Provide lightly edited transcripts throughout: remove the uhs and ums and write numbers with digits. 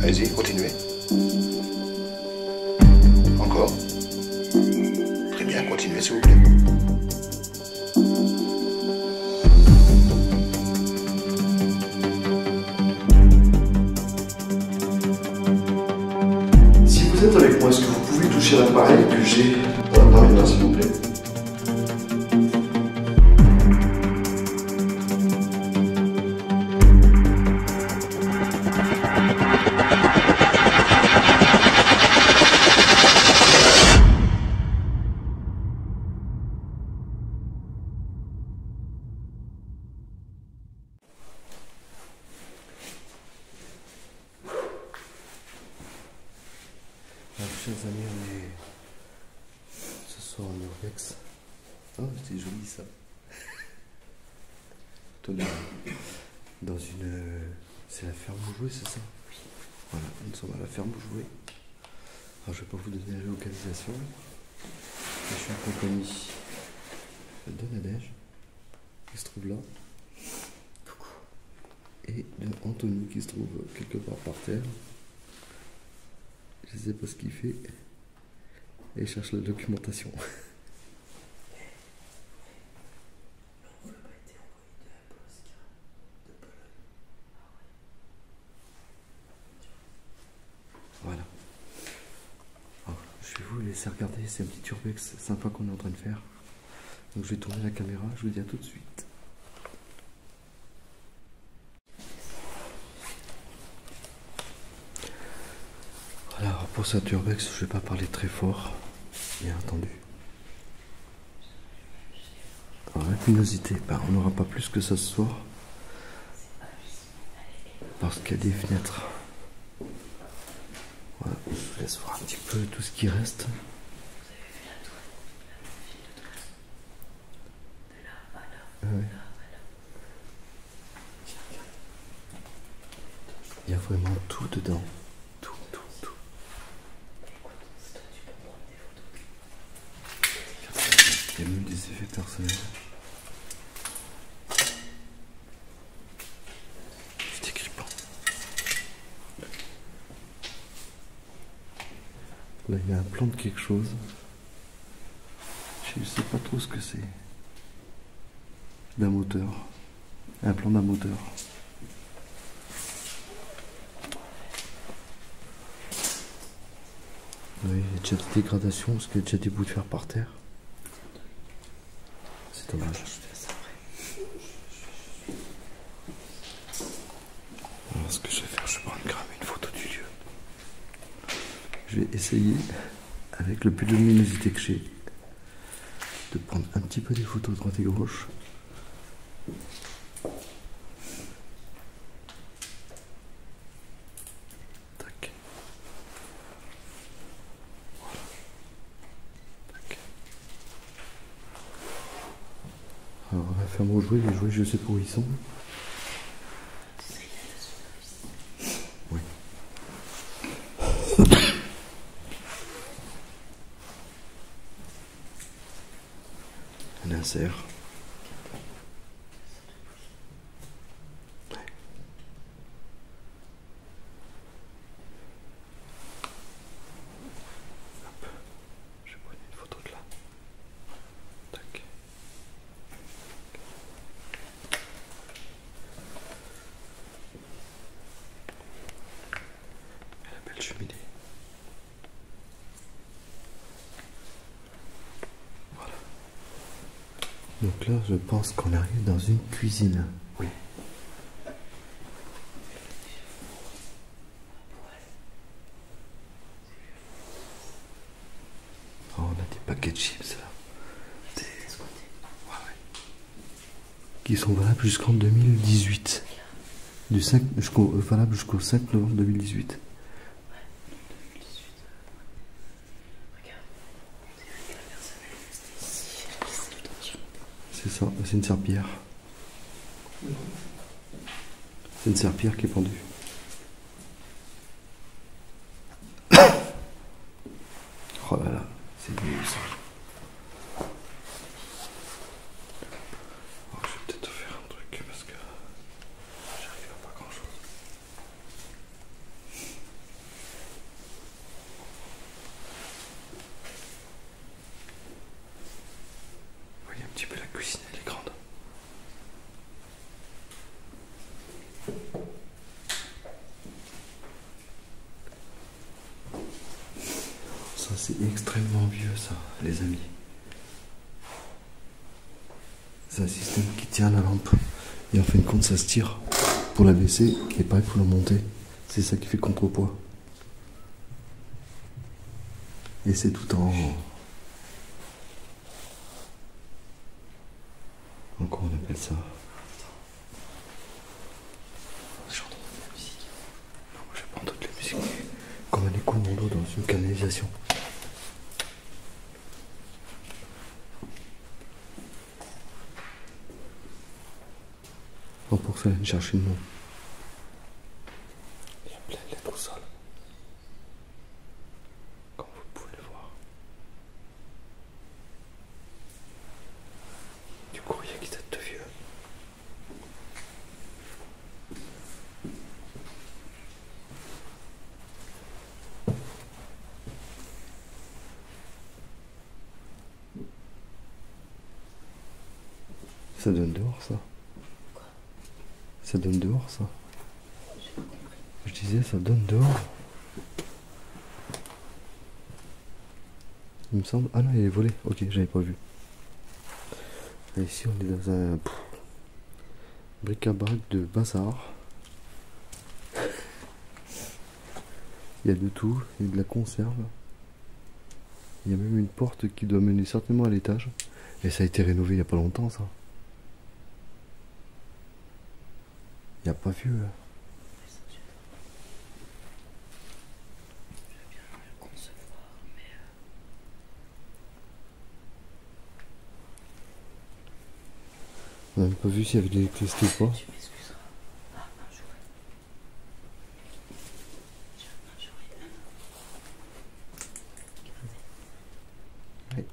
Allez-y, continuez. Encore. Très bien, continuez s'il vous plaît. Si vous êtes avec moi, est-ce que vous pouvez toucher l'appareil que j'ai dans mes mains, s'il vous plaît? Alors, chers amis, on est ce soir en urbex. Oh, c'est joli ça. Tenez, dans une. C'est la ferme Boujoué, c'est ça? Oui. Voilà, nous sommes à la ferme Boujoué. Alors, je ne vais pas vous donner la localisation. Je suis en compagnie de Nadège, qui se trouve là. Coucou. Et de Anthony, qui se trouve quelque part par terre. Je sais pas ce qu'il fait. Et il cherche la documentation. Voilà. Alors, je vais vous laisser regarder, c'est un petit urbex sympa qu'on est en train de faire. Donc je vais tourner la caméra, je vous dis à tout de suite. Alors pour cet urbex, je vais pas parler très fort, bien entendu. Alors luminosité, ben, on n'aura pas plus que ça ce soir. Parce qu'il y a des fenêtres. Voilà, je vous laisse voir un petit peu tout ce qui reste. Ouais. Il y a vraiment tout dedans. Tout. Il y a même des effets personnels. C'est écripant. Là, il y a un plan de quelque chose. Je sais pas trop ce que c'est. D'un moteur. Un plan d'un moteur. Oui, il y a déjà des dégradations parce qu'il y a déjà des bouts de fer par terre. C'est dommage. Alors, ce que je vais faire, je vais prendre une photo du lieu. Je vais essayer, avec le peu de luminosité que j'ai, de prendre un petit peu des photos de droite et gauche. Tac. Voilà. Tac. Alors on va faire mon jouet, les jouets je sais pas où ils sont. Oui. Un insert. Je vais prendre une photo de là. Tac. Et la belle cheminée. Voilà. Donc là, je pense qu'on arrive dans une cuisine. Oui. Oh, on a des paquets de chips là. Ouais. Qui sont valables jusqu'en 2018. Du 5 valable jusqu'au 5 novembre 2018. C'est ça, c'est une serpillière. C'est une serpillière qui est pendue. Oh là là, c'est nul ça. Alors, je vais peut-être faire un truc parce que j'arrive à pas grand chose. C'est extrêmement vieux ça, les amis. C'est un système qui tient la lampe. Et en fin de compte, ça se tire pour la baisser et pareil pour la monter. C'est ça qui fait contrepoids. Et c'est tout en... Comment on appelle ça? J'entends de la musique. Non, je vais pas entendre de la musique. Comme un écoulement d'eau dans une canalisation. Donc pour ça, je cherche une nom. Il y a plein de lettres au sol. Comme vous pouvez le voir. Du courrier qui date de vieux. Ça donne dehors ça. Ça donne dehors ça. Je disais ça donne dehors. Il me semble. Ah non, il est volé. Ok, j'avais pas vu. Et ici on est dans un bric-à-brac de bazar. Il y a de tout, il y a de la conserve. Il y a même une porte qui doit mener certainement à l'étage. Et ça a été rénové il n'y a pas longtemps ça. Il n'y a pas vu. On n'a même pas vu s'il y avait de l'électricité ou pas. Oui.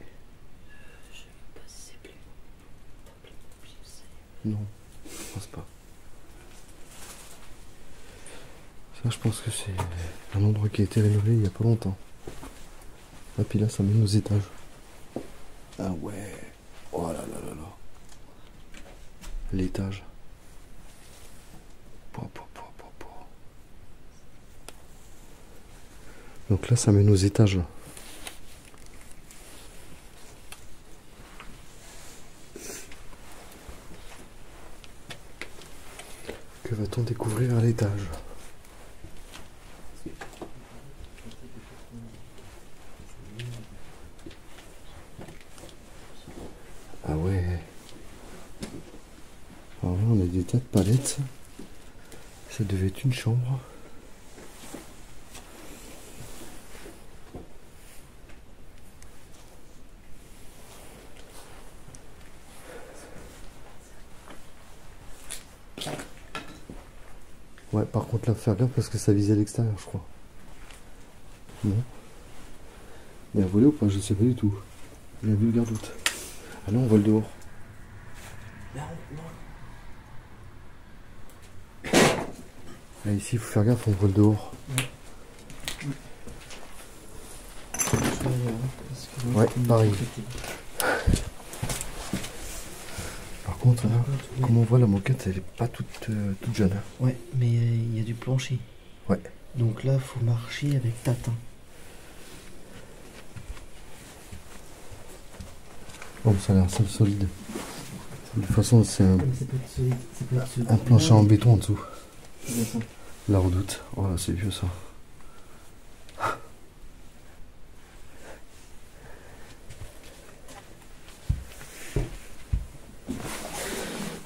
Non, je pense pas. Ça, je pense que c'est un endroit qui a été rénové il n'y a pas longtemps. Et puis là, ça mène aux étages. Ah ouais. Oh là là là là. L'étage. Donc là, ça mène aux étages. Que va-t-on découvrir à l'étage? Ah ouais. Alors là, on a des tas de palettes. Ça devait être une chambre. Ouais, par contre, là, faire gaffe parce que ça visait à l'extérieur, je crois. Non. Mais à voler ou pas, je sais pas du tout. Il y a vu le garde-doute. Ah non, on vole dehors. Non. Là, ici, il faut faire gaffe, on vole dehors. Ouais, pareil. Par contre, là, comme on voit, la moquette, elle est pas toute jeune. Ouais, mais il y a du plancher. Ouais. Donc là, faut marcher avec tatin. Bon, ça a l'air solide. De toute façon, c'est un Un plancher en béton en dessous. C'est ça. La redoute. Oh là, c'est vieux ça.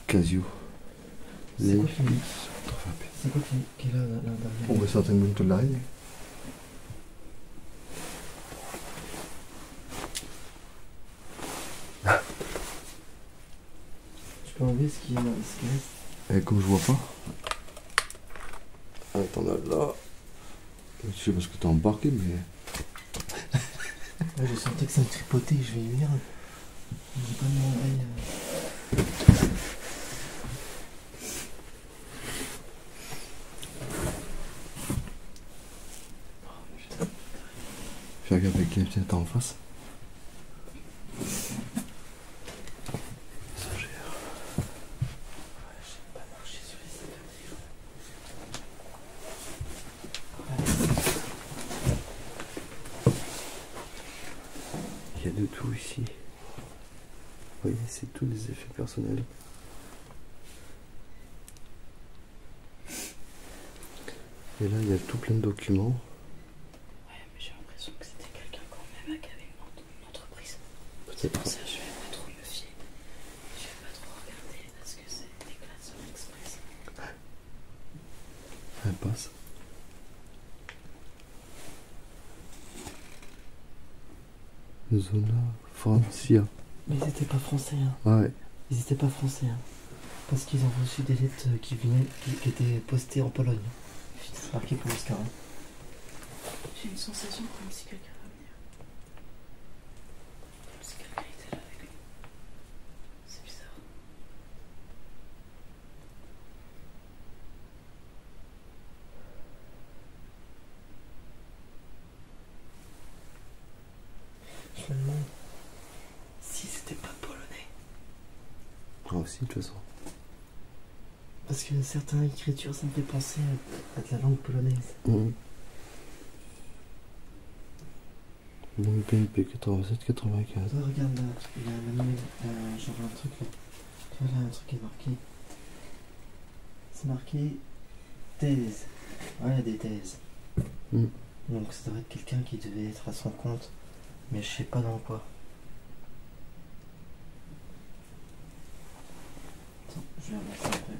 Casio. C'est quoi qui est là derrière? On va certainement te l'arrêter. Tu peux enlever ce qui reste? Et comme je vois pas. Attends là. Je sais pas ce que t'as embarqué, mais. Ouais, je sentais que ça me tripotait, je vais y venir. J'ai pas mis mon oreille. Fais gaffe avec les pieds en face. Ça gère. Ouais, je sais pas marcher sur les tout ici. Vous voyez, c'est tous les effets personnels. Et là, il y a tout plein de documents. Ouais, mais j'ai l'impression que c'était quelqu'un quand même qui avait une entreprise. C'est Peut-être. pour ça que je vais pas trop me fier. Je vais pas trop regarder parce que c'est des classes en express. Elle passe. Zona Francia. Mais ils étaient pas français, hein. Ouais. Ils étaient pas français, hein. Parce qu'ils ont reçu des lettres qui étaient postées en Pologne. C'est marqué pour Oscar. Hein. J'ai une sensation comme si quelqu'un va venir. Comme si quelqu'un était là avec lui. C'est bizarre. Je me demande si c'était pas polonais. Ah aussi, de toute façon. Parce que certaines écritures, ça me fait penser à de la langue polonaise. Donc BNP 87-95. Toi, regarde là, il y a un manuel, genre un truc là. Tu vois là, un truc qui est marqué. C'est marqué thèse. Ouais, il y a des thèses. Donc ça devrait être quelqu'un qui devait être à son compte. Mais je sais pas dans quoi. Attends, je vais voir ça après.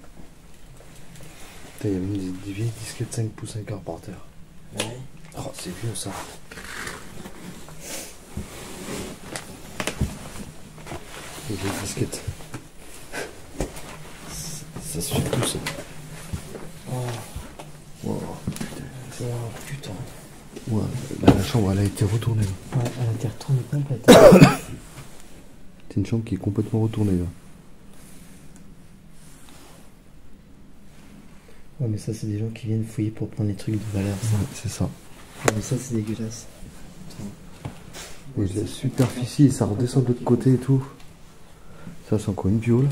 Putain, il y a même des vieilles disquettes 5 pouces 1 quart par terre. Ouais. Oh, c'est vieux ça. Les vieilles disquettes. Ça se fait plus ça. Oh, Wow. oh putain. Ouais, là, la chambre elle a été retournée là. Ouais, elle a été retournée complètement. C'est une chambre qui est complètement retournée là. Ouais, mais ça, c'est des gens qui viennent fouiller pour prendre les trucs de valeur, ça. Ouais, c'est ça. Ouais, mais ça, c'est dégueulasse. Et la superficie, ça redescend de l'autre côté et tout. Ça, c'est encore une viole.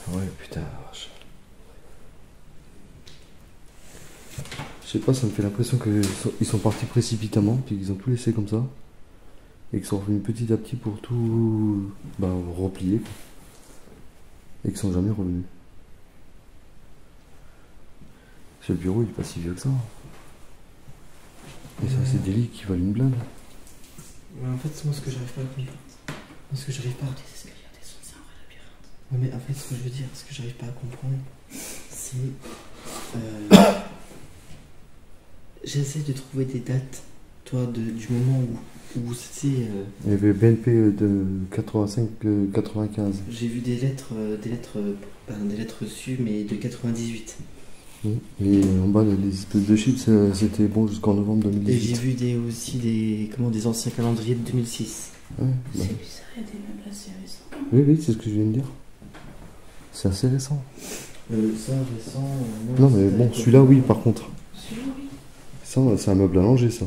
Ouais, putain, la vache. Je sais pas, ça me fait l'impression qu'ils sont partis précipitamment, puis qu'ils ont tout laissé comme ça. Et qu'ils sont revenus petit à petit pour tout replier. Et qu'ils sont jamais revenus. Ce bureau, il est pas si vieux que ça. Et ça, c'est des lits qui valent une blinde. Mais en fait, moi, ce que j'arrive pas à comprendre. Moi, ce que j'arrive pas à. Des escaliers, des sons, c'est un vrai labyrinthe. Ouais, mais en fait, ce que je veux dire, ce que j'arrive pas à comprendre, c'est. J'essaie de trouver des dates, toi, du moment où c'est. Il y avait BNP de 85-95. J'ai vu des lettres reçues, mais de 98. Et en bas, les espèces de chiffres, c'était bon jusqu'en novembre Et j'ai 2018. vu aussi des anciens calendriers de 2006. Ouais, bah. C'est bizarre, il y a des meubles assez récents. Oui, oui, c'est ce que je viens de dire. C'est assez récent. Ça, récent. Non, mais bon, celui-là, oui, par contre. Celui-là, oui. Ça, c'est un meuble à langer, ça.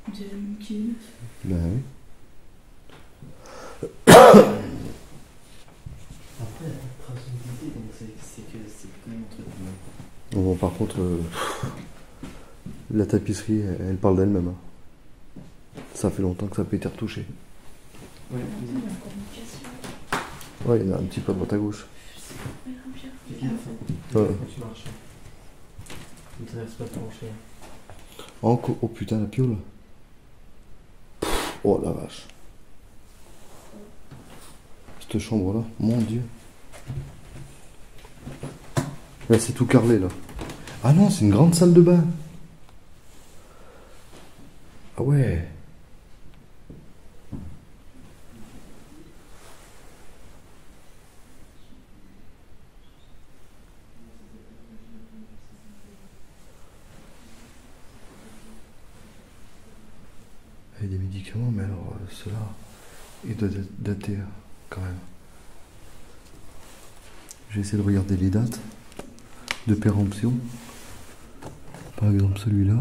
On dirait même qu'il est neuf. Ben oui. Après, la traçabilité, donc c'est que c'est quand même entretenu. Bon, par contre, la tapisserie, elle parle d'elle-même. Hein. Ça fait longtemps que ça n'a pas été retouché. Ouais, Il y a encore une cassure. Ouais, il y en a un petit peu à droite à gauche. Mais un bien. fais gaffe. Ouais. Quand tu marches. Ne traverse pas ton rocher. Oh putain, la piole. Oh la vache. Cette chambre-là, mon Dieu. Là, c'est tout carrelé, là. Ah non, c'est une grande salle de bain. Ah ouais. Il y a des médicaments, mais alors ceux-là, ils doivent dater quand même. Je vais essayer de regarder les dates de péremption. Par exemple celui-là.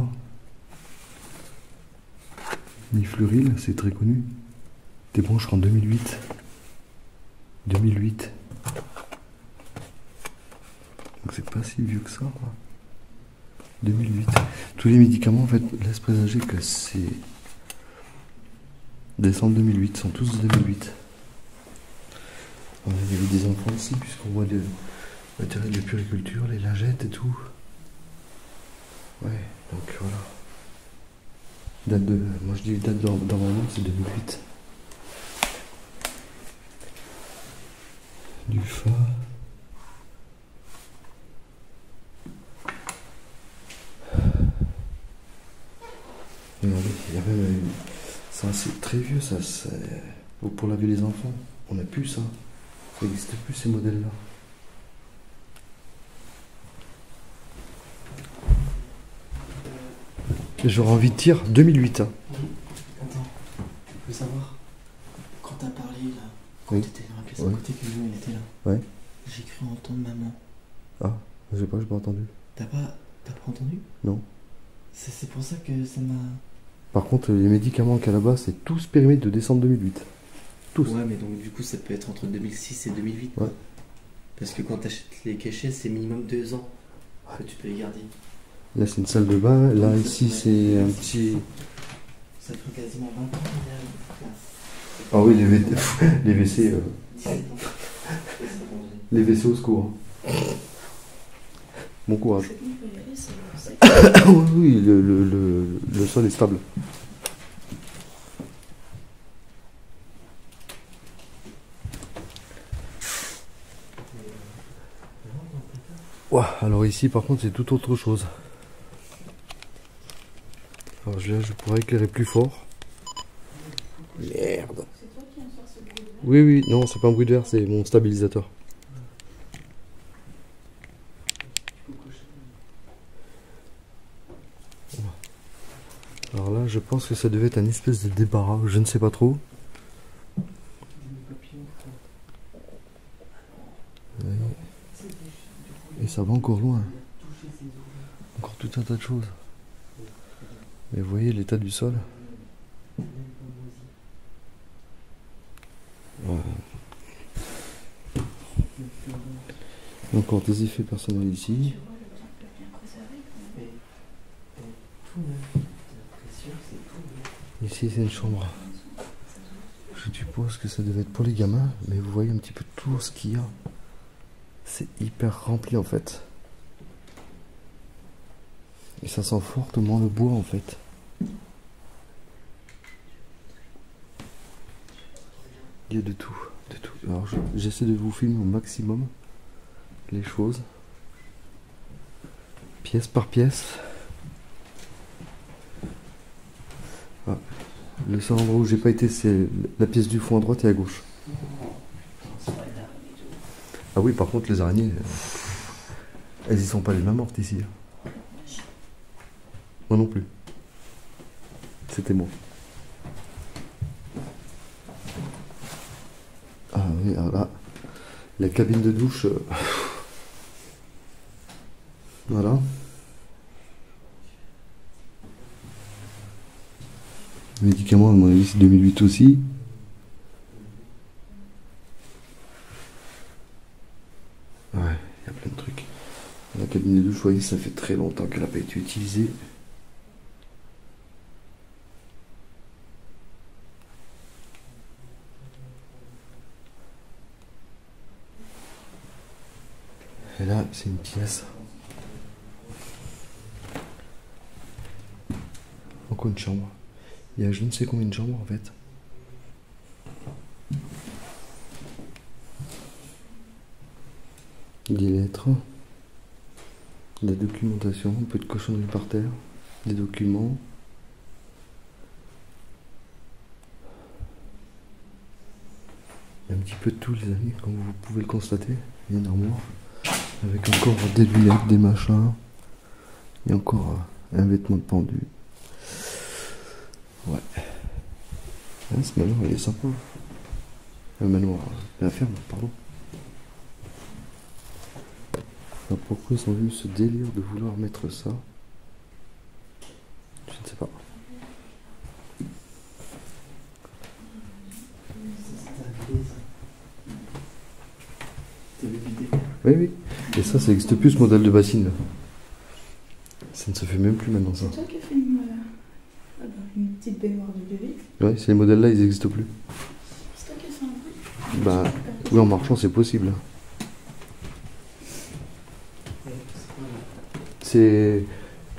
Mifluril, c'est très connu. Des branches en 2008. 2008. Donc c'est pas si vieux que ça, quoi. 2008. Tous les médicaments en fait laissent présager que c'est décembre 2008, sont tous de 2008. Alors, il y avait des enfants aussi, puisqu'on voit des matériels de puriculture, les lingettes et tout. Ouais, donc voilà. Date de. Moi je dis date d'environnement, c'est 2008. Du fa. Regardez, il y a même. Ça c'est très vieux ça, pour laver les enfants. On n'a plus ça. Ça n'existe plus ces modèles-là. J'aurais envie de dire 2008. Hein. Attends, je veux savoir, quand t'as parlé là, quand Oui. t'étais dans la pièce Ouais. à côté que nous, elle était là. Ouais. J'ai cru entendre maman. Ah, j'ai pas entendu. T'as pas entendu? Non. C'est pour ça que ça m'a... Par contre, les médicaments qu'il y a là-bas, c'est tous périmés de décembre 2008. Tous. Ouais, mais donc du coup, ça peut être entre 2006 et 2008. Quoi. Ouais. Parce que quand t'achètes les cachets, c'est minimum 2 ans que tu peux les garder. Là, c'est une salle de bain. Là, Ouais, ici, ouais. c'est un petit. Ça fait quasiment 20 ans. Ah oui, les WC. 17 ans. Les WC au secours. hein. Bon courage. C'est bon, on peut y aller, c'est Oui, oui, le sol est stable. Ouah, alors ici par contre c'est tout autre chose. Alors là je pourrais éclairer plus fort. Merde. C'est toi qui viens de faire ce bruit là. Oui, oui, non, c'est pas un bruit de verre, c'est mon stabilisateur. Alors là, je pense que ça devait être un espèce de débarras, je ne sais pas trop. Et ça va encore loin. Encore tout un tas de choses. Mais vous voyez l'état du sol. Ouais. Encore des effets personnels ici. Tu vois, le temple est bien préservé quand même. Tout neuf. J'ai l'impression que c'est tout neuf. Ici c'est une chambre. Je suppose que ça devait être pour les gamins, mais vous voyez un petit peu tout ce qu'il y a. C'est hyper rempli en fait. Et ça sent fortement le bois en fait. Il y a de tout, de tout. Alors j'essaie de vous filmer au maximum les choses, pièce par pièce. Ah, le seul endroit où j'ai pas été, c'est la pièce du fond à droite et à gauche. Ah oui, par contre, les araignées, elles y sont pas les mêmes mortes ici. Moi non plus. C'était moi. Ah oui, alors là, la cabine de douche. Voilà. Médicaments, à mon avis, c'est 2008 aussi. Ouais, il y a plein de trucs. La cabine de douche, vous voyez, ça fait très longtemps qu'elle n'a pas été utilisée. Et là, c'est une pièce. Encore une chambre. Il y a je ne sais combien de chambres en fait. Des lettres. De la documentation, un peu de cochonnerie par terre. Des documents. Il y a un petit peu de tout les amis, comme vous pouvez le constater. Il y a une armoire. Avec encore des lunettes, des machins. Il y a encore un vêtement de pendu. Ouais. Ah, ce manoir il est sympa. Le manoir, la ferme, pardon. Alors, pourquoi ils ont eu ce délire de vouloir mettre ça? Je ne sais pas. Oui, oui. Et ça n'existe plus ce modèle de bassine là. Ça ne se fait même plus maintenant ça. C'est toi qui as fait une petite baignoire de bébé. Ouais, ces modèles-là, ils n'existent plus. C'est toi qui as fait un truc. Bah, oui, en marchant, c'est possible. C'est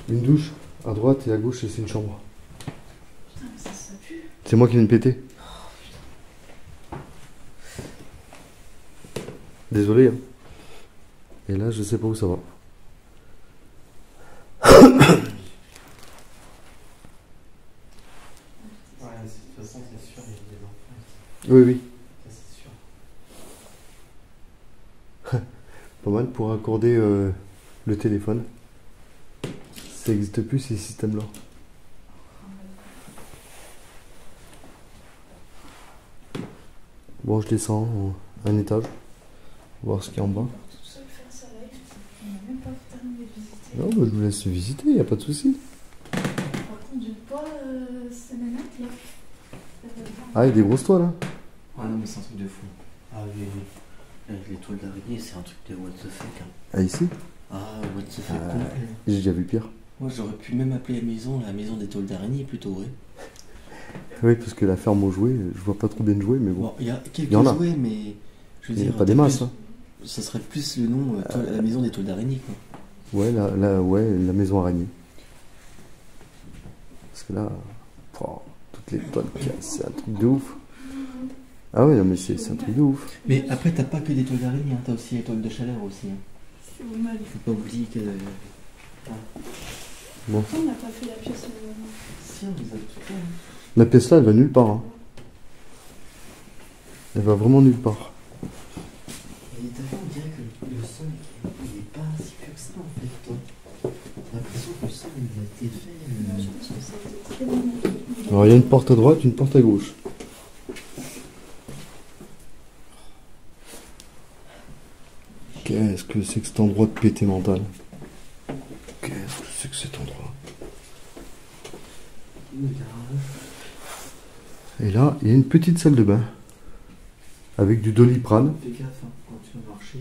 une douche à droite et à gauche, et c'est une chambre. Putain, mais ça pue. C'est moi qui viens de péter. Désolé. Hein. Et là, je sais pas où ça va. Ouais, de toute façon, c'est sûr, il y a des enfants. Oui, oui. Ça, c'est sûr. Pas mal pour accorder le téléphone. Ça n'existe plus ces systèmes-là. Bon, je descends un étage. Voir ce qu'il y a en bas. Tout seul faire sa live. On n'a même pas terminé de visiter. Non, bah, je vous laisse visiter, y a pas de souci. Par contre, j'ai pas ces nanettes là. Ah, il y a des grosses toiles, hein. Ah non, mais c'est un truc de fou. Ah oui, oui. Avec les toiles d'araignée, c'est un truc de what the fuck. Hein. Ah, ici Ah, what the fuck complet. J'ai déjà vu pire. Moi, j'aurais pu même appeler la maison des toiles d'araignée plutôt, ouais. Oui, parce que la ferme aux jouets, je vois pas trop bien de jouets, mais bon. Bon, il y a quelques Il y en a. jouets, mais je veux Il n'y dire. a pas des masses, plus- hein. Ça serait plus le nom la maison des toiles d'araignée, quoi. Ouais, la maison araignée. Parce que là, toutes les toiles cassées, c'est un truc de ouf. Ah ouais, non, mais c'est un truc de ouf. Mais après, t'as pas que des toiles d'araignée, hein, t'as aussi les toiles de chaleur aussi. Hein. Je suis au mal. Faut pas oublier que. Bon. Pourquoi on n'a pas fait la pièce Si, on les a tout fait. Hein. La pièce là, elle va nulle part. Hein. Elle va vraiment nulle part. Et t'as vu, on dirait que le son, il est pas si pur que ça, en fait, toi. T'as l'impression que le son, il a été fait. Je pense que ça a été très bien. Alors, il y a une porte à droite, une porte à gauche. Qu'est-ce que c'est que cet endroit de pété mental? Qu'est-ce que c'est que cet endroit? Et là, il y a une petite salle de bain. Avec du Doliprane. Fais gaffe, hein, quand tu vas marcher,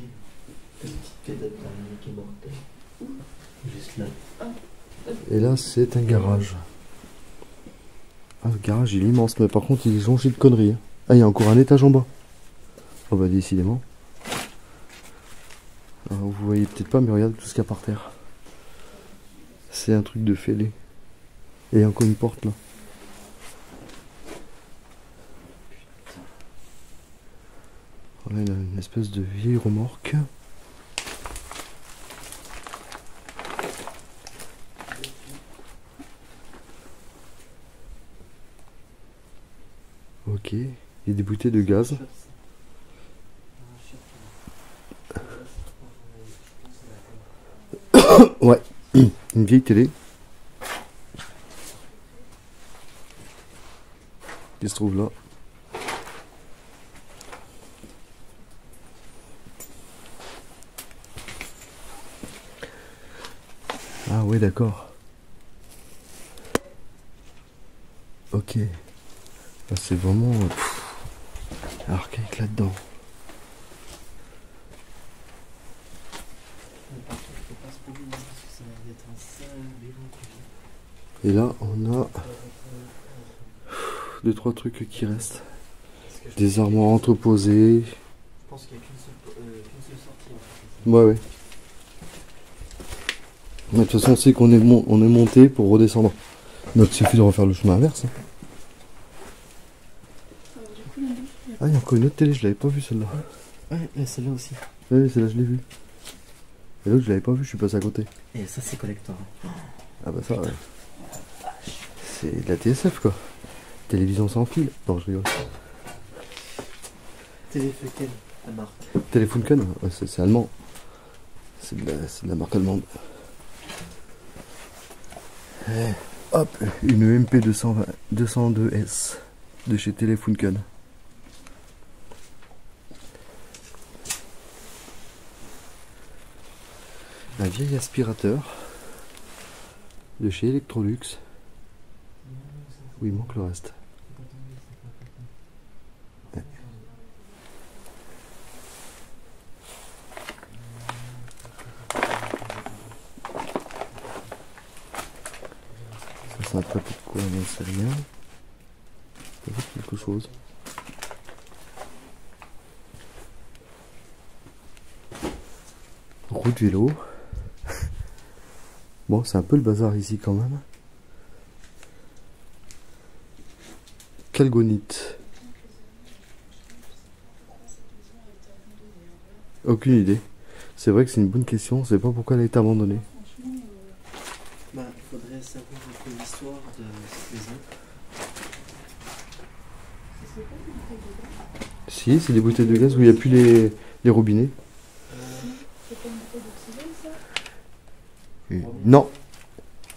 t'as une petite pédale d'araignée qui est mortelle. Juste là. Et là, c'est un garage. Ah, le garage, il est immense, mais par contre, il est jonché de conneries. Hein. Ah, il y a encore un étage en bas. Oh bah, décidément. Alors, vous voyez peut-être pas, mais regarde tout ce qu'il y a par terre. C'est un truc de fêlé. Et il y a encore une porte là. Voilà, il y a une espèce de vieille remorque. Ok, il y a des bouteilles de gaz. Ouais, une vieille télé. Qui se trouve là. Ah ouais, d'accord. Ok. Là, c'est vraiment archaïque là-dedans. Et là, on a 2-3 trucs qui restent. Des armoires entreposées. Je pense qu'il n'y a qu'une seule sortie. En fait. Ouais, ouais. Mais de toute façon, on sait qu'on est, on est monté pour redescendre. Donc, il suffit de refaire le chemin inverse. Hein. Ah, il y a encore une autre télé, je l'avais pas vue celle-là. Ouais, celle-là aussi. Oui, celle-là, je l'ai vue. Et l'autre, je l'avais pas vue, je suis passé à côté. Et ça, c'est collector. Ah, bah ça, ouais. C'est de la TSF, quoi. Télévision sans fil. Non, je rigole. Téléfunken, la marque. Telefunken, ouais, c'est allemand. C'est de la marque allemande. Et hop, une MP 202S de chez Telefunken. Un vieil aspirateur de chez Electrolux. Oui, il manque le reste. Ouais. c'est un plateau de quoi? On n'en sait rien. Ça fait quelque chose. Route vélo. Bon, c'est un peu le bazar ici quand même. Calgonite. Aucune idée. C'est vrai que c'est une bonne question. Je sais pas pourquoi elle a été abandonnée. Bah, il faudrait savoir un peu l'histoire de cette maison. Si, c'est des bouteilles de gaz où il n'y a plus les robinets. Non,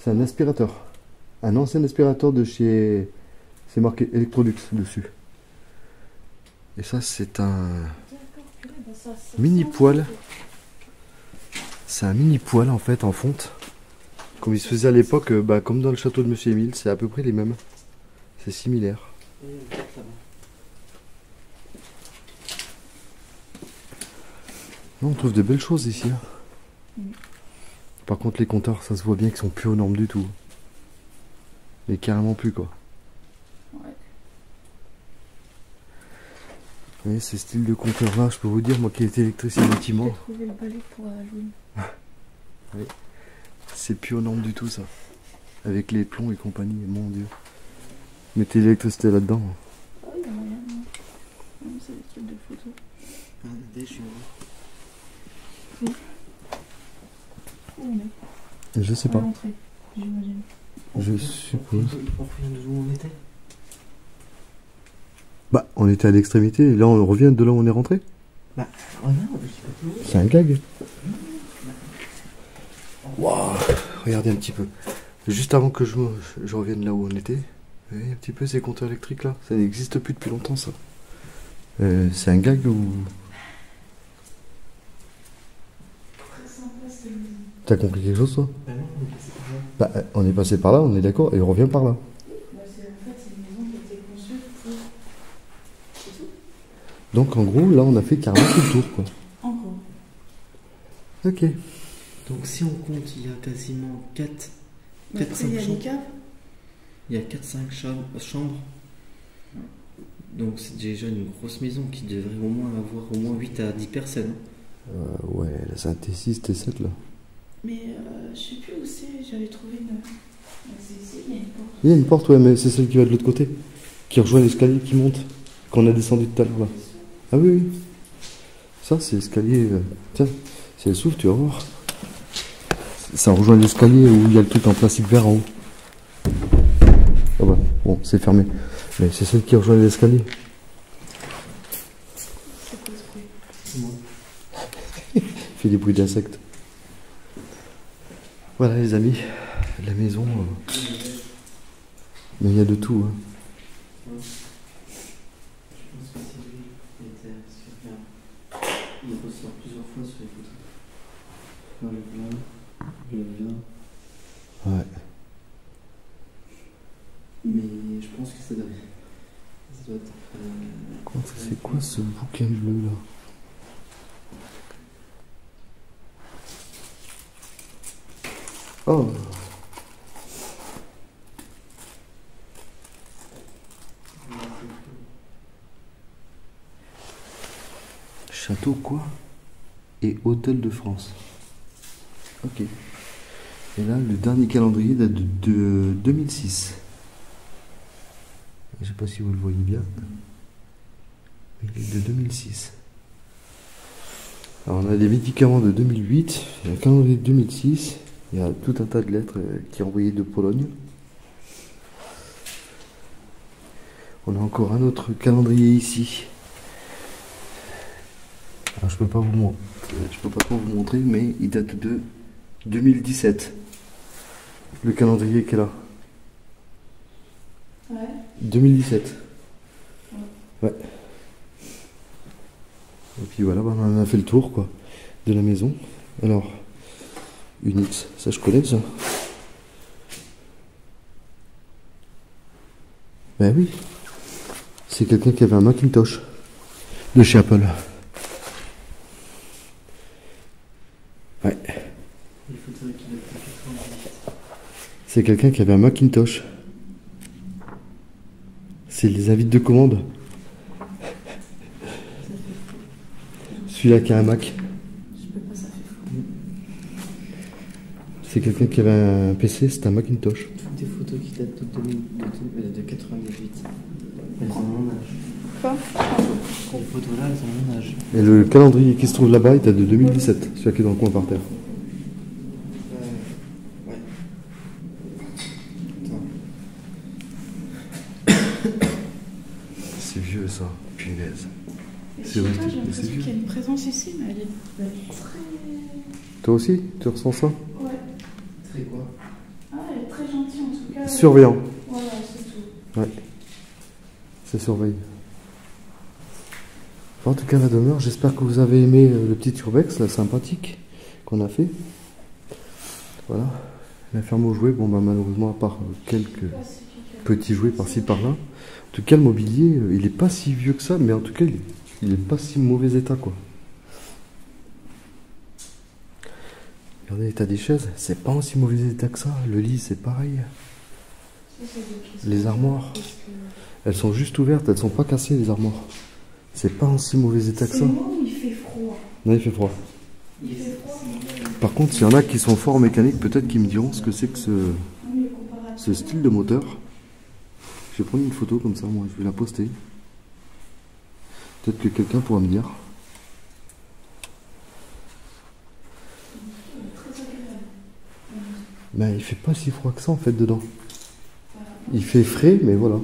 c'est un aspirateur. Un ancien aspirateur de chez... C'est marqué Electrolux dessus. Et ça, c'est un mini poêle. C'est un mini poêle en fait en fonte. Comme il se faisait à l'époque, bah, comme dans le château de Monsieur Émile, c'est à peu près les mêmes. C'est similaire. Non, on trouve de belles choses ici. Par contre, les compteurs, ça se voit bien qu'ils sont plus aux normes du tout. Mais carrément plus, quoi. Ouais. Oui, ces styles de compteurs-là, je peux vous dire, moi qui ai été électricien J'ai bâtiment, trouvé le balai pour Halloween. oui, c'est plus aux normes du tout, ça. Avec les plombs et compagnie, mon Dieu. Mettez l'électricité là-dedans. Ah oui, il y a moyen. Non, c'est des trucs de photo. Des chevaux. Où on est? Je sais À pas, l'entrée, j'imagine. je suppose. On revient de où on était? Bah, on était à l'extrémité, et là on revient de là où on est rentré. Bah, regarde, je sais pas plus où. C'est un gag. Waouh, regardez un petit peu. Juste avant que je revienne là où on était, vous voyez un petit peu ces compteurs électriques là, ça n'existe plus depuis longtemps ça. C'est un gag ou... T'as compris quelque chose toi? Bah non, on est passé par là. Bah, on est passé par là, on est d'accord, et on revient par là. Bah, c'est une maison qui a été conçue pour. C'est tout? Donc en gros, là on a fait carrément tout le tour quoi. En gros. Ok. Donc si on compte, il y a quasiment 4, Mais après, il y a les chambres. caves. Il y a 4-5 chambres. Donc c'est déjà une grosse maison qui devrait au moins avoir au moins 8 à 10 personnes. Ouais, là c'est un T6, T7 là. Mais je sais plus où c'est, j'avais trouvé une. C'est ici, il y a une porte. Il y a une porte, ouais, mais c'est celle qui va de l'autre côté. Qui rejoint l'escalier qui monte. Qu'on a descendu tout à l'heure là. Ah oui, oui. Ça c'est l'escalier. Tiens, si elle s'ouvre, tu vas voir. Ça rejoint l'escalier où il y a le truc en plastique vert en haut. Ah bah, bon, c'est fermé. Mais c'est celle qui rejoint l'escalier. C'est quoi ce bruit? Il fait des bruits d'insectes. Voilà les amis, la maison. Mais il y a de tout. Hein. Je pense que c'est lui qui était. Parce que regarde, il ressort plusieurs fois sur les photos. Là, le vin. Ouais. Mais je pense que ça doit être. C'est quoi ce bouquin bleu là? Oh. Château quoi? Et Hôtel de France. Ok. Et là, le dernier calendrier date de 2006. Je sais pas si vous le voyez bien. Mais il est de 2006. Alors on a des médicaments de 2008, il y a un calendrier de 2006, il y a tout un tas de lettres qui est envoyé de Pologne. On a encore un autre calendrier ici. Alors je peux pas trop vous montrer, mais il date de 2017. Le calendrier qui est là. Ouais. 2017. Ouais. Et puis voilà, bah, on a fait le tour quoi, de la maison. Alors, Unix, ça je connais ça. Ben oui. C'est quelqu'un qui avait un Macintosh de chez Apple. Ouais. Il faudrait qu'il ait fait 98. C'est quelqu'un qui avait un Macintosh. C'est les avis de commande. Celui-là qui a un Mac. Je peux pas, ça fait fou. C'est quelqu'un qui avait un PC, c'est un Macintosh. Toutes des photos qui datent de 98. Elles ont mon âge. Quoi? Ces photos-là, elles ont mon âge. Et le calendrier qui se trouve là-bas, il date de 2017, celui qui est dans le coin par terre. Ouais. Attends. C'est vieux ça, punaise. Et C'est chez vrai, toi, j'ai c'est l'impression vieux. qu'il y a une présence ici, mais elle est très. Toi aussi, tu ressens ça? Ouais. Très quoi? Ah, elle est très gentille en tout cas. Surveillant. Voilà, c'est tout. Ouais. Ça surveille. Enfin, en tout cas, la demeure, j'espère que vous avez aimé le petit urbex, là, sympathique, qu'on a fait. Voilà. La ferme aux jouets, bon, bah, malheureusement, à part quelques petits jouets par-ci par-là. En tout cas, le mobilier, il est pas si vieux que ça, mais en tout cas, il est pas si mauvais état, quoi. Regardez l'état des chaises, c'est pas en si mauvais état que ça. Le lit, c'est pareil. Les armoires, elles sont juste ouvertes, elles sont pas cassées, les armoires. C'est pas en si mauvais état que ça. C'est moi ou il fait froid? Non, il fait froid. Il fait froid. Par contre, s'il y en a qui sont forts en mécanique, peut-être qu'ils me diront ce que c'est que Ah, mais le comparatif. ce style de moteur. Je vais prendre une photo comme ça, moi, je vais la poster. Peut-être que quelqu'un pourra me dire. Très agréable. Mais il fait pas si froid que ça en fait dedans. Il fait frais, mais voilà.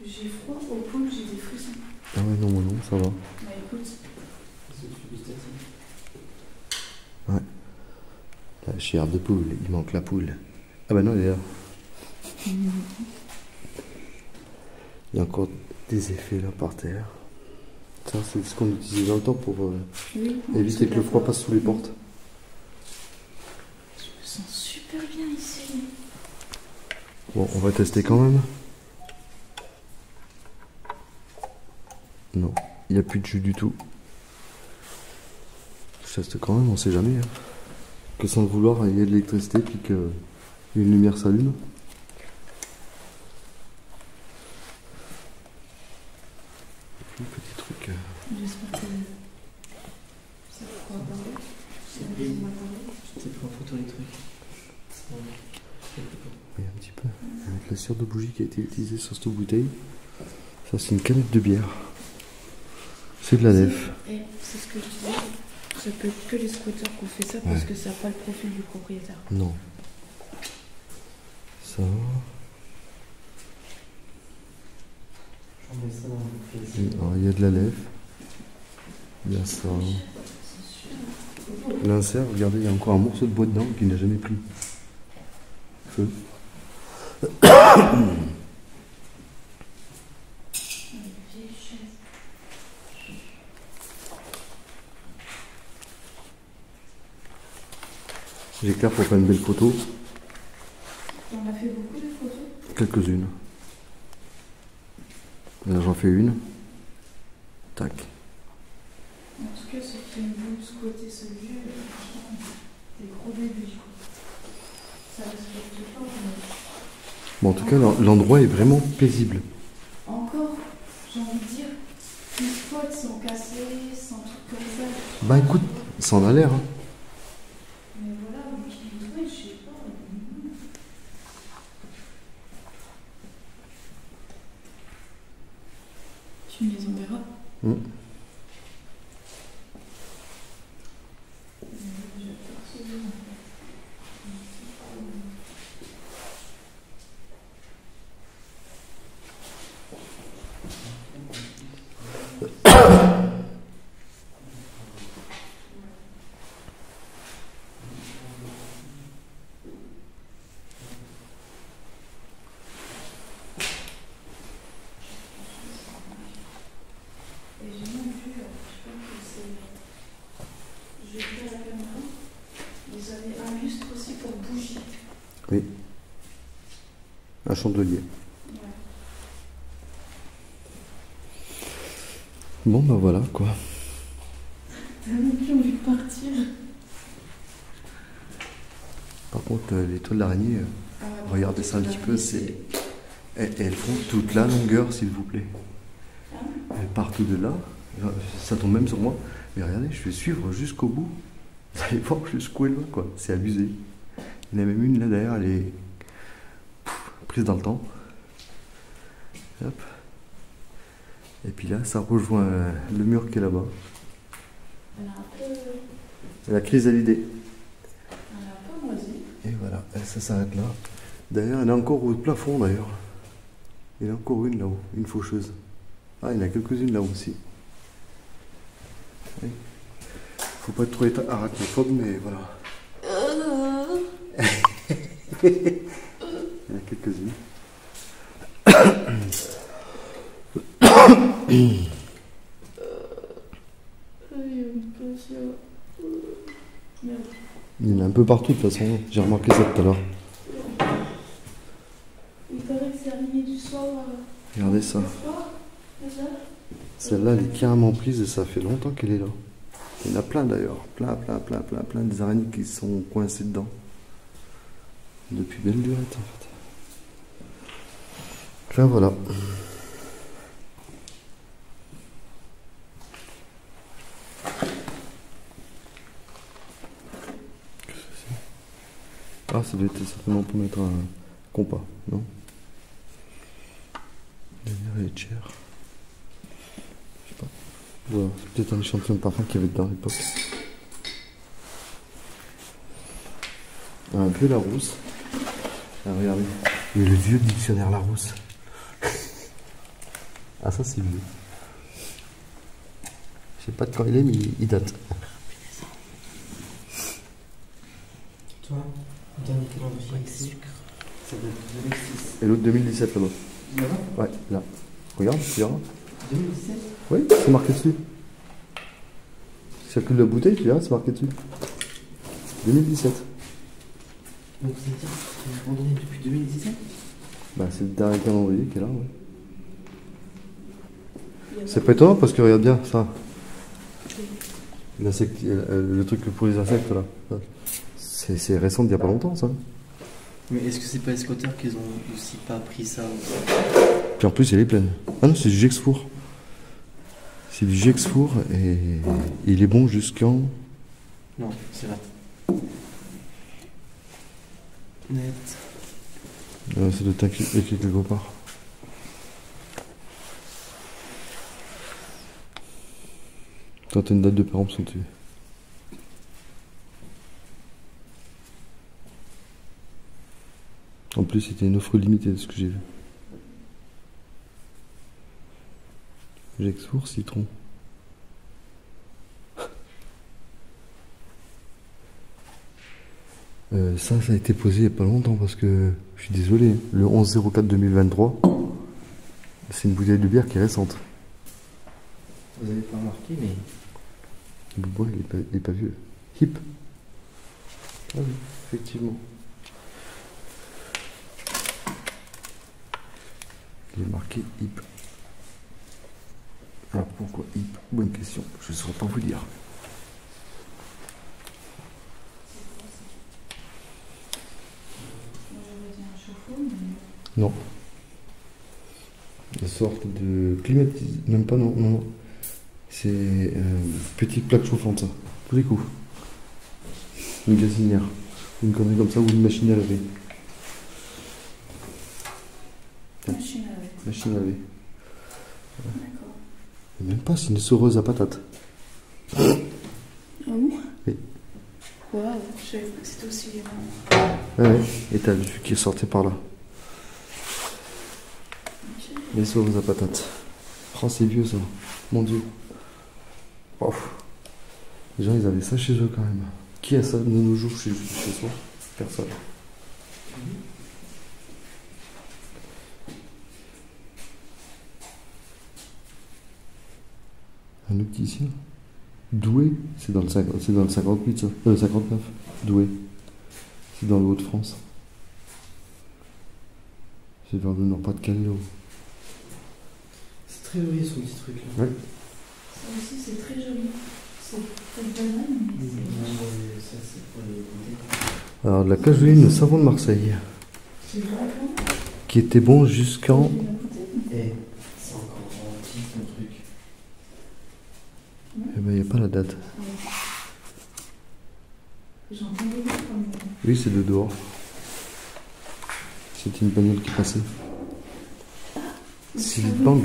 J'ai froid au point que j'ai des frissons. Ah ouais, non, moi non, ça va. Bah écoute, Ouais. La chair de poule, il manque la poule. Ah bah non, elle est là. Il y a encore des effets là par terre. Ça, c'est ce qu'on utilisait dans le temps pour oui, éviter que le froid passe sous les portes. Je me sens super bien ici. Bon, on va tester quand même. Non, il n'y a plus de jus du tout. Je teste quand même, on sait jamais. Hein. Que sans le vouloir, il y ait de l'électricité puis que une lumière s'allume. Un petit truc. J'espère que ça pourra parler. Si on va parler. Je t'ai pris en photo les trucs. Oui, un petit peu. Avec la cire de bougie qui a été utilisée sur cette bouteille. Ça, c'est une canette de bière. C'est de la nef. Et c'est ce que je disais. Ça peut être que les squatteurs qui ont fait ça parce que ça n'a pas le profil du propriétaire. Non. Ça. Je remets ça dans le pièce. Alors, il y a de la lèvre. Il y a ça. L'insert, regardez, il y a encore un morceau de bois dedans qui n'a jamais pris feu. J'éclaire pour faire une belle photo. On a fait beaucoup de photos. Quelques-unes. Là, j'en fais une. Tac. En tout cas, ceux qui aiment beaucoup squatter ce lieu, franchement, des gros bébés. Ça respecte pas. Mais... Bon, en tout cas, l'endroit est vraiment paisible. Encore, j'ai envie de dire, les spots sont cassés, sans trucs comme ça. Bah écoute, ça en a l'air. Hein. Mais voilà, mais je sais pas. Tu me les enverras. Et j'ai même vu, je crois que c'est. J'ai vu à la caméra, ils avaient un lustre aussi pour bougie. Oui. Un chandelier. Ouais. Bon, bah voilà, quoi. T'as même plus envie de partir. Par contre, les toiles d'araignée, Ah, Regardez ça un petit peu, c'est... Elles font toute la longueur, s'il vous plaît. Elles partent de là, ça tombe même sur moi. Mais regardez, je vais suivre jusqu'au bout. Vous allez voir jusqu'où elle va, quoi. C'est abusé. Il y en a même une là derrière, elle est prise dans le temps. Hop. Et puis là, ça rejoint le mur qui est là-bas. Elle a un peu. C'est la chrysalidée. Elle a un peu moisi. Et voilà, ça s'arrête là. D'ailleurs, il y en a encore au plafond d'ailleurs. Il y en a encore une là-haut, une faucheuse. Ah, il y en a quelques-unes là aussi. Oui. Faut pas être trop arachnophobe, mais voilà. Il y en a quelques-unes. Il y en a un peu partout de toute façon, j'ai remarqué ça tout à l'heure. Il paraît que c'est arrivé du soir. Regardez ça. Celle-là, elle est carrément prise et ça fait longtemps qu'elle est là. Il y en a plein d'ailleurs, plein des araignées qui sont coincées dedans. Depuis belle lurette en fait. Enfin voilà. Ah, ça doit être certainement pour mettre un compas, non? Derrière les chairs. Je sais pas. Voilà, c'est peut-être un échantillon de parfum qu'il y avait dedans à l'époque. Un peu Larousse. Ah, regardez. Et le vieux dictionnaire Larousse. Ah, ça c'est vieux. Je sais pas de quand il est, mais il date. Toi, le dernier calendrier ici, ça date de 2006. Et l'autre 2017 là-bas. Là-bas? Ouais, là. Regarde, regarde. 2017? Oui, c'est marqué dessus. C'est que la bouteille, tu verras, c'est marqué dessus. 2017. Donc c'est-à-dire que tu as abandonné depuis 2017? Bah, c'est le dernier calendrier qui est là, ouais. C'est pas étonnant parce que regarde bien ça. Le truc pour les insectes là. C'est récent d'il y a pas longtemps ça. Mais est-ce que c'est pas les squatteurs qu'ils ont aussi pas pris ça aussi? Puis en plus elle est pleine. Ah non, c'est du Gexfour. C'est du Gexfour et il est bon jusqu'en... Non, c'est vrai. Net. Ça doit être écrit quelque part. Quand t'as une date de péremption dessus. En plus, c'était une offre limitée de ce que j'ai vu. Gexfour citron. Ça a été posé il n'y a pas longtemps parce que je suis désolé. Le 11-04-2023, c'est une bouteille de bière qui est récente. Vous avez pas remarqué, mais. Le bois, il est pas vieux. Hip. Ah oui, effectivement. Il est marqué hip. Alors pourquoi hip? Bonne question, je ne saurais pas vous dire. J'aurais dit un chauffe-eau, mais. Non. Une sorte de climatiseur. Même pas, non. C'est une petite plaque chauffante, ça. Tous les coups. Une gazinière. Une connerie comme ça ou une machine à laver. Machine à laver. Machine à laver. D'accord. Et même pas, c'est une essoreuse à patates. Ah bon? Oui. Waouh, je savais pas que c'était aussi grand. Ouais, et t'as vu qui sortait par là. Ok. L'essoreuse à patates. Oh, c'est vieux ça. Mon dieu. Oh. Les gens, ils avaient ça chez eux quand même. Qui a ça de nos jours chez soi? Personne. Un opticien. Douai, c'est dans le 58 ça. 59. Douai. C'est dans le Hauts-de-France. C'est vers le Nord-Pas-de-Calais. C'est très joli son petit truc là. Ouais. Ça aussi, c'est très joli. C'est peut-être banal, mais c'est. Ça c'est pour les bouteilles. Alors, de la cageline, le savon de Marseille. C'est qui était bon jusqu'en... Et c'est encore petit ton truc. Eh ben, il n'y a pas la date. J'entendais bien comme... Oui, c'est de dehors. C'était une bagnole qui passait. Silbang.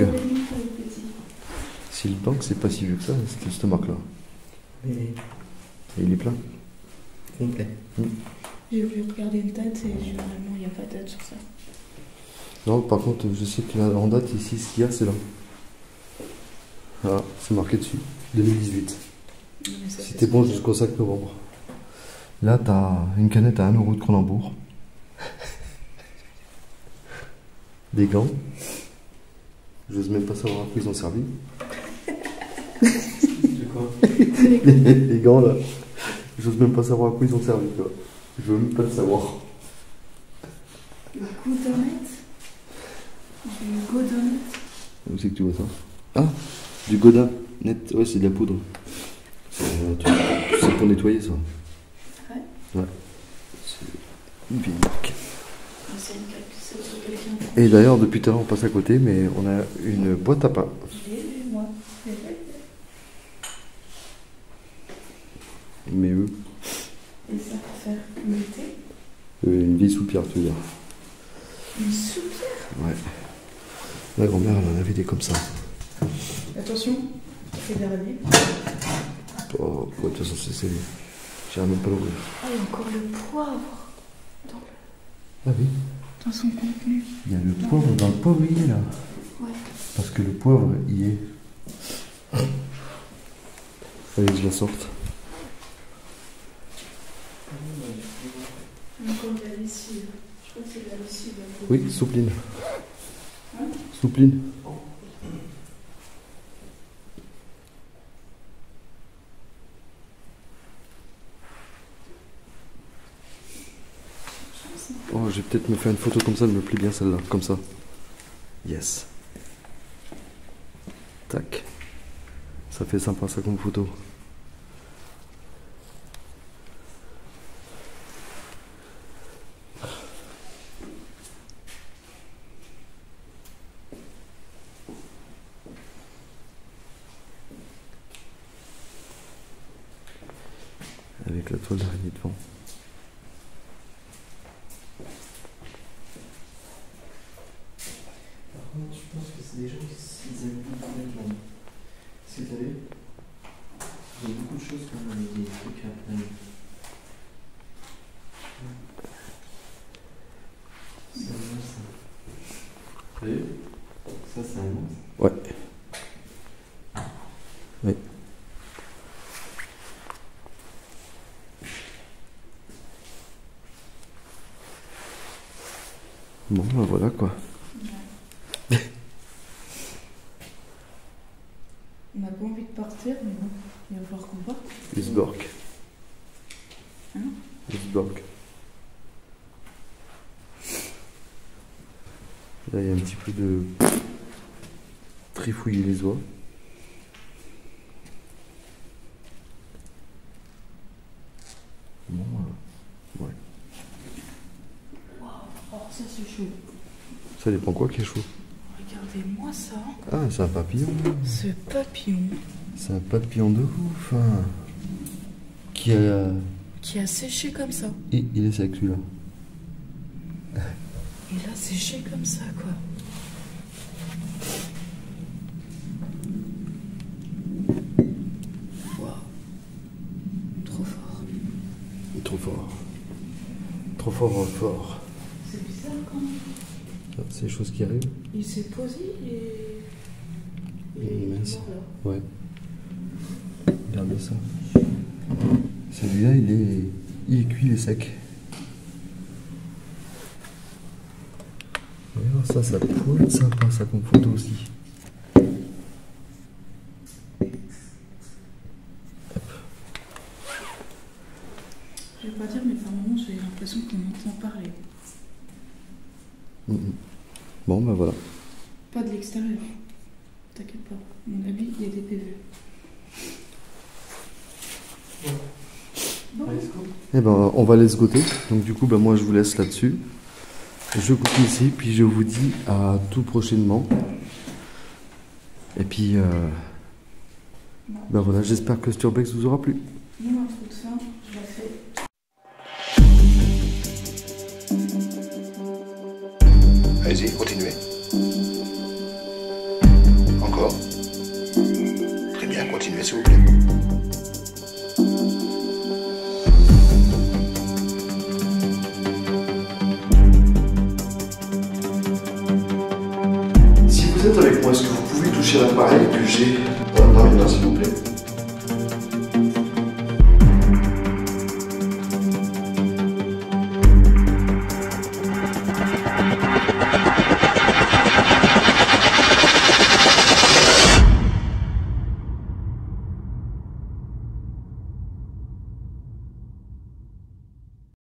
Silbang, c'est pas si vieux que ça, c'était cette marque-là. Mais Et il est plein. complet. J'ai voulu regarder une date et généralement il n'y a pas de date sur ça. Non, par contre, je sais que là, en date, ici, ce qu'il y a, c'est là. Voilà, c'est marqué dessus. 2018. C'était bon jusqu'au 5 novembre. Là, t'as une canette à 1 € de Cronenbourg. Des gants. J'ose même pas savoir à quoi ils ont servi. De quoi? Les gants, là. J'ose même pas savoir à quoi ils ont servi, quoi. Je veux même pas le savoir. Le Godonnet. Du Godonnet. Où c'est que tu vois ça? Ah, du Godin. Net. Ouais, c'est de la poudre. C'est pour nettoyer, ça. Ouais. Ouais. C'est une vieille marque. C'est sur quelqu'un. Et d'ailleurs, depuis tout à l'heure, on passe à côté, mais on a une boîte à pain. Je l'ai vu, moi. Mais eux, Et ça pour faire l'été. une vieille soupière, tu veux dire. Une soupière. Ouais. Ma grand-mère, elle en avait des comme ça. Attention, c'est dernier. Oh, ouais, de toute façon, c'est scellé. J'irai même pas l'ouvrir. Ah, il y a encore le poivre Ah oui. dans son contenu. Il y a le poivre dans le poivrier, là. Ouais. Parce que le poivre, y est. Fallait que je la sorte. Encore de la lessive. Je crois que c'est de la lessive. Oui, soupline. Hein? Soupline. Oh, je vais peut-être me faire une photo comme ça, elle me plaît bien celle-là, comme ça. Yes. Tac. Ça fait sympa ça comme photo. Avec la toile d'araignée devant. Par contre, je pense que c'est des gens qui aiment beaucoup mettre là. Parce que t'as vu, il y a beaucoup de choses comme des trucs à planer. C'est un monstre, ça. T'as vu? Ça, c'est un monstre. Ouais. Oui. Bon, ben voilà quoi. On n'a pas envie de partir, mais bon, il va falloir qu'on parte. Usborg. Hein? Usborg. Là, il y a un petit peu de trifouiller les oies. Bon, ouais. Waouh, oh, ça c'est chaud. Ça dépend quoi qui est chaud. Regardez-moi ça. Ah, c'est un papillon. Ce papillon C'est un papillon de ouf. Hein. Qui a... qui a séché comme ça. Et il est sec celui-là. Il a séché comme ça, quoi. Waouh. Trop fort. Trop fort. Trop fort, fort. C'est bizarre quand même. Ah, c'est des choses qui arrivent. Il s'est posé et. Il est mince. mort, là. Ouais. Regardez ça. Celui-là, il est cuit, il est sec. Regarde ça, ça pourrait être sympa, ça comme photo aussi. Je vais pas dire, mais par moments, j'ai l'impression qu'on entend parler. Bon, ben voilà. Pas de l'extérieur. T'inquiète pas. À mon avis, il y a des PV. Bon. Let's go. Eh ben, on va aller se goûter. Donc du coup, ben, moi, je vous laisse là-dessus. Je coupe ici, puis je vous dis à tout prochainement. Et puis, ben voilà, j'espère que Sturbex vous aura plu. Nous, un trou de fin, je la fais. Allez-y, continuez. Encore. Très bien, continuez s'il vous plaît. Si vous êtes avec moi, est-ce que vous pouvez toucher l'appareil